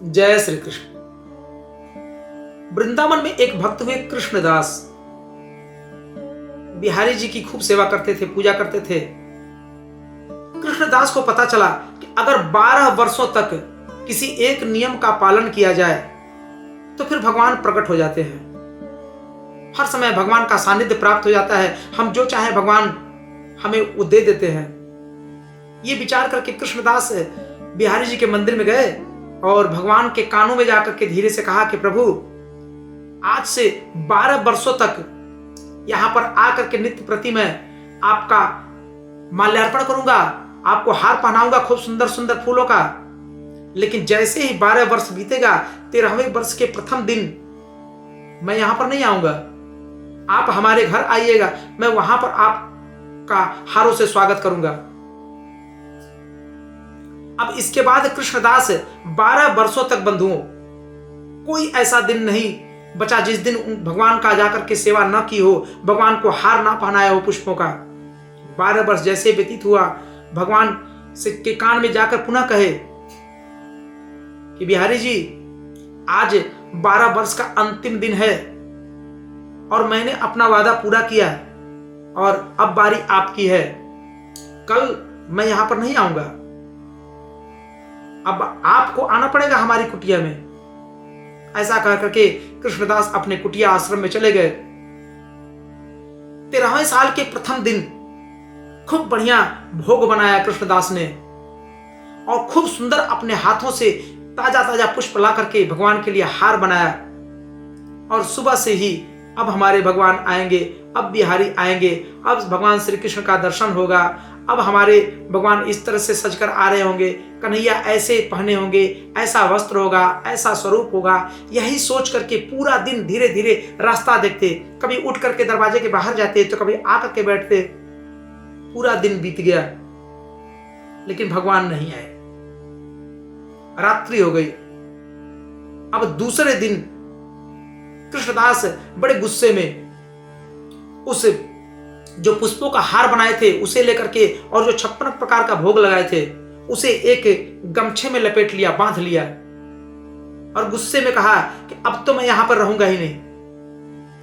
जय श्री कृष्ण। वृंदावन में एक भक्त हुए कृष्णदास। बिहारी जी की खूब सेवा करते थे, पूजा करते थे। कृष्णदास को पता चला कि अगर 12 वर्षों तक किसी एक नियम का पालन किया जाए तो फिर भगवान प्रकट हो जाते हैं। हर समय भगवान का सानिध्य प्राप्त हो जाता है। हम जो चाहे भगवान हमें वो दे देते हैं। ये विचार करके कृष्णदास बिहारी जी के मंदिर में गए और भगवान के कानों में जाकर के धीरे से कहा कि प्रभु, आज से 12 वर्षों तक यहां पर आकर के नित्य प्रति मैं आपका माल्यार्पण करूंगा, आपको हार पहनाऊंगा खूब सुंदर सुंदर फूलों का। लेकिन जैसे ही 12 वर्ष बीतेगा, 13वें वर्ष के प्रथम दिन मैं यहां पर नहीं आऊंगा। आप हमारे घर आइएगा, मैं वहां पर आपका हारों से स्वागत करूंगा। अब इसके बाद कृष्णदास 12 वर्षों तक बंधुओं कोई ऐसा दिन नहीं बचा जिस दिन भगवान का जाकर के सेवा न की हो, भगवान को हार ना पहनाया हो पुष्पों का। 12 वर्ष जैसे व्यतीत हुआ, भगवान से के कान में जाकर पुनः कहे कि बिहारी जी, आज 12 वर्ष का अंतिम दिन है और मैंने अपना वादा पूरा किया और अब बारी आपकी है। कल मैं यहां पर नहीं आऊंगा, अब आपको आना पड़ेगा हमारी कुटिया में। ऐसा कह करके कृष्णदास अपने कुटिया आश्रम में चले गए। 13वें साल के प्रथम दिन खूब बढ़िया भोग बनाया कृष्णदास ने और खूब सुंदर अपने हाथों से ताजा ताजा पुष्प ला करके भगवान के लिए हार बनाया। और सुबह से ही अब हमारे भगवान आएंगे, अब बिहारी आएंगे, अब भगवान श्री कृष्ण का दर्शन होगा, अब हमारे भगवान इस तरह से सजकर आ रहे होंगे, कन्हैया ऐसे पहने होंगे, ऐसा वस्त्र होगा, ऐसा स्वरूप होगा। यही सोच करके पूरा दिन धीरे धीरे रास्ता देखते, कभी उठ करके दरवाजे के बाहर जाते तो कभी आकर के बैठते। पूरा दिन बीत गया लेकिन भगवान नहीं आए। रात्रि हो गई। अब दूसरे दिन कृष्णदास बड़े गुस्से में उस जो पुष्पों का हार बनाए थे उसे लेकर के और जो 56 प्रकार का भोग लगाए थे उसे एक गमछे में लपेट लिया, बांध लिया और गुस्से में कहा कि अब तो मैं यहां पर रहूंगा ही नहीं,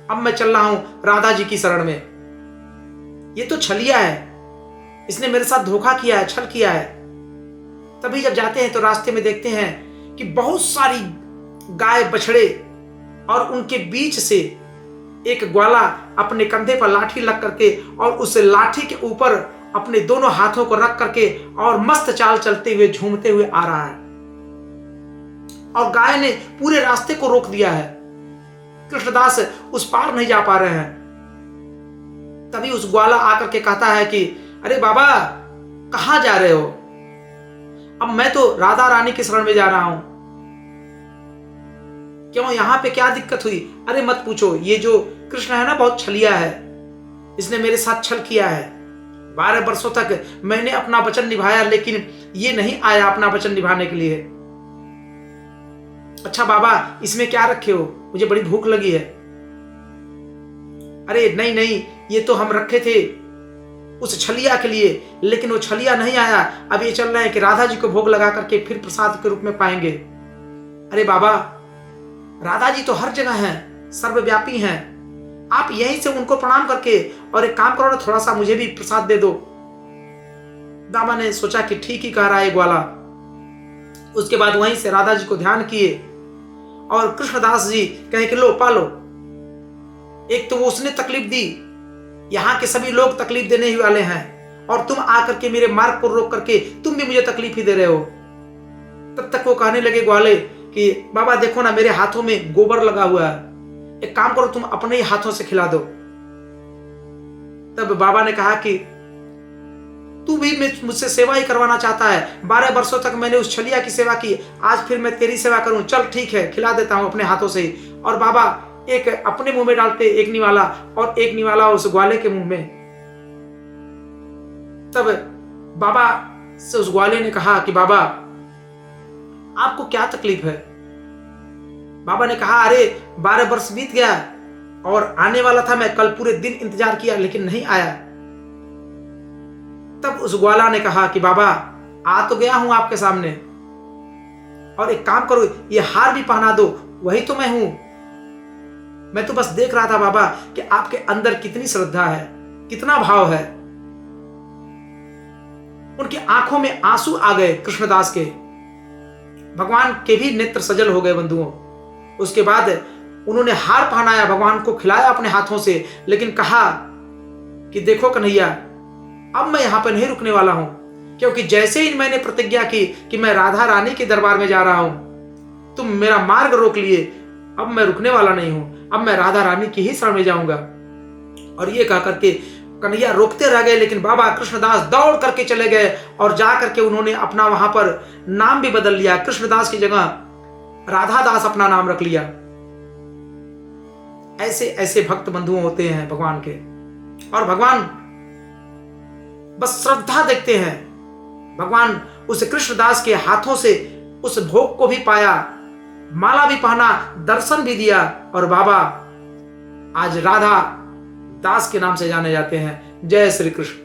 अब मैं चल रहा हूं राधा जी की शरण में। ये तो छलिया है, इसने मेरे साथ धोखा किया है, छल किया है। तभी जब जाते हैं तो रास्ते में देखते हैं कि बहुत सारी गाय बछड़े और उनके बीच से एक ग्वाला अपने कंधे पर लाठी लग करके और उस लाठी के ऊपर अपने दोनों हाथों को रख करके और मस्त चाल चलते हुए झूमते हुए आ रहा है और गाय ने पूरे रास्ते को रोक दिया है। कृष्णदास उस पार नहीं जा पा रहे हैं। तभी उस ग्वाला आकर के कहता है कि अरे बाबा, कहां जा रहे हो? अब मैं तो राधा रानी की शरण में जा रहा हूं। क्यों, यहां पे क्या दिक्कत हुई? अरे मत पूछो, ये जो कृष्ण है ना बहुत छलिया है, इसने मेरे साथ छल किया है। 12 वर्षों तक मैंने अपना वचन निभाया लेकिन ये नहीं आया अपना वचन निभाने के लिए। अच्छा बाबा, इसमें क्या रखे हो? मुझे बड़ी भूख लगी है। अरे नहीं नहीं, ये तो हम रखे थे उस छलिया के लिए, लेकिन वो छलिया नहीं आया। अब ये चल रहे हैं कि राधा जी को भोग लगा करके फिर प्रसाद के रूप में पाएंगे। अरे बाबा, राधा जी तो हर जगह हैं, सर्वव्यापी हैं। आप यहीं से उनको प्रणाम करके और एक काम करो ना, थोड़ा सा मुझे भी प्रसाद दे दो। दामा ने सोचा कि ठीक ही कह रहा है ग्वाला। उसके बाद वहीं से राधा जी को ध्यान किए और कृष्णदास जी कहे कि लो पालो। एक तो वो उसने तकलीफ दी, यहां के सभी लोग तकलीफ देने ही वाले हैं और तुम आकर के मेरे मार्ग को रोक करके तुम भी मुझे तकलीफ ही दे रहे हो। तब तक वो कहने लगे ग्वाले कि बाबा देखो ना, मेरे हाथों में गोबर लगा हुआ है, एक काम करो तुम अपने ही हाथों से खिला दो। तब बाबा ने कहा कि तू भी मुझसे सेवा ही करवाना चाहता है। 12 वर्षों तक मैंने उस छलिया की सेवा की, आज फिर मैं तेरी सेवा करूं। चल ठीक है, खिला देता हूं अपने हाथों से ही। और बाबा एक अपने मुंह में डालते एक निवाला और एक निवाला उस ग्वाले के मुंह में। तब बाबा से उस ग्वाले ने कहा कि बाबा, आपको क्या तकलीफ है? बाबा ने कहा अरे 12 वर्ष बीत गया और आने वाला था, मैं कल पूरे दिन इंतजार किया लेकिन नहीं आया। तब उस ग्वाला ने कहा कि बाबा, आ तो गया हूं आपके सामने, और एक काम करो, ये हार भी पहना दो, वही तो मैं हूं। मैं तो बस देख रहा था बाबा कि आपके अंदर कितनी श्रद्धा है, कितना भाव है। उनकी आंखों में आंसू आ गए कृष्णदास के, भगवान के भी नेत्र सजल हो गए बंधुओं। उसके बाद उन्होंने हार पहनाया, भगवान को खिलाया अपने हाथों से, लेकिन कहा कि देखो कन्हैया, अब मैं यहां पर नहीं रुकने वाला हूं, क्योंकि जैसे ही मैंने प्रतिज्ञा की कि मैं राधा रानी के दरबार में जा रहा हूं, तुम मेरा मार्ग रोक लिए, अब मैं रुकने वाला नहीं हूं, अब मैं राधा रानी की ही शरण में जाऊंगा। और ये कह करके कन्हैया रोकते रह गए, लेकिन बाबा कृष्णदास दौड़ करके चले गए और जा करके उन्होंने अपना वहां पर नाम भी बदल लिया, कृष्णदास की जगह राधादास अपना नाम रख लिया। ऐसे ऐसे भक्त बंधु होते हैं भगवान के, और भगवान बस श्रद्धा देखते हैं। भगवान उस कृष्णदास के हाथों से उस भोग को भी पाया, माला भी पहना, दर्शन भी दिया, और बाबा आज राधा दास के नाम से जाने जाते हैं। जय श्री कृष्ण।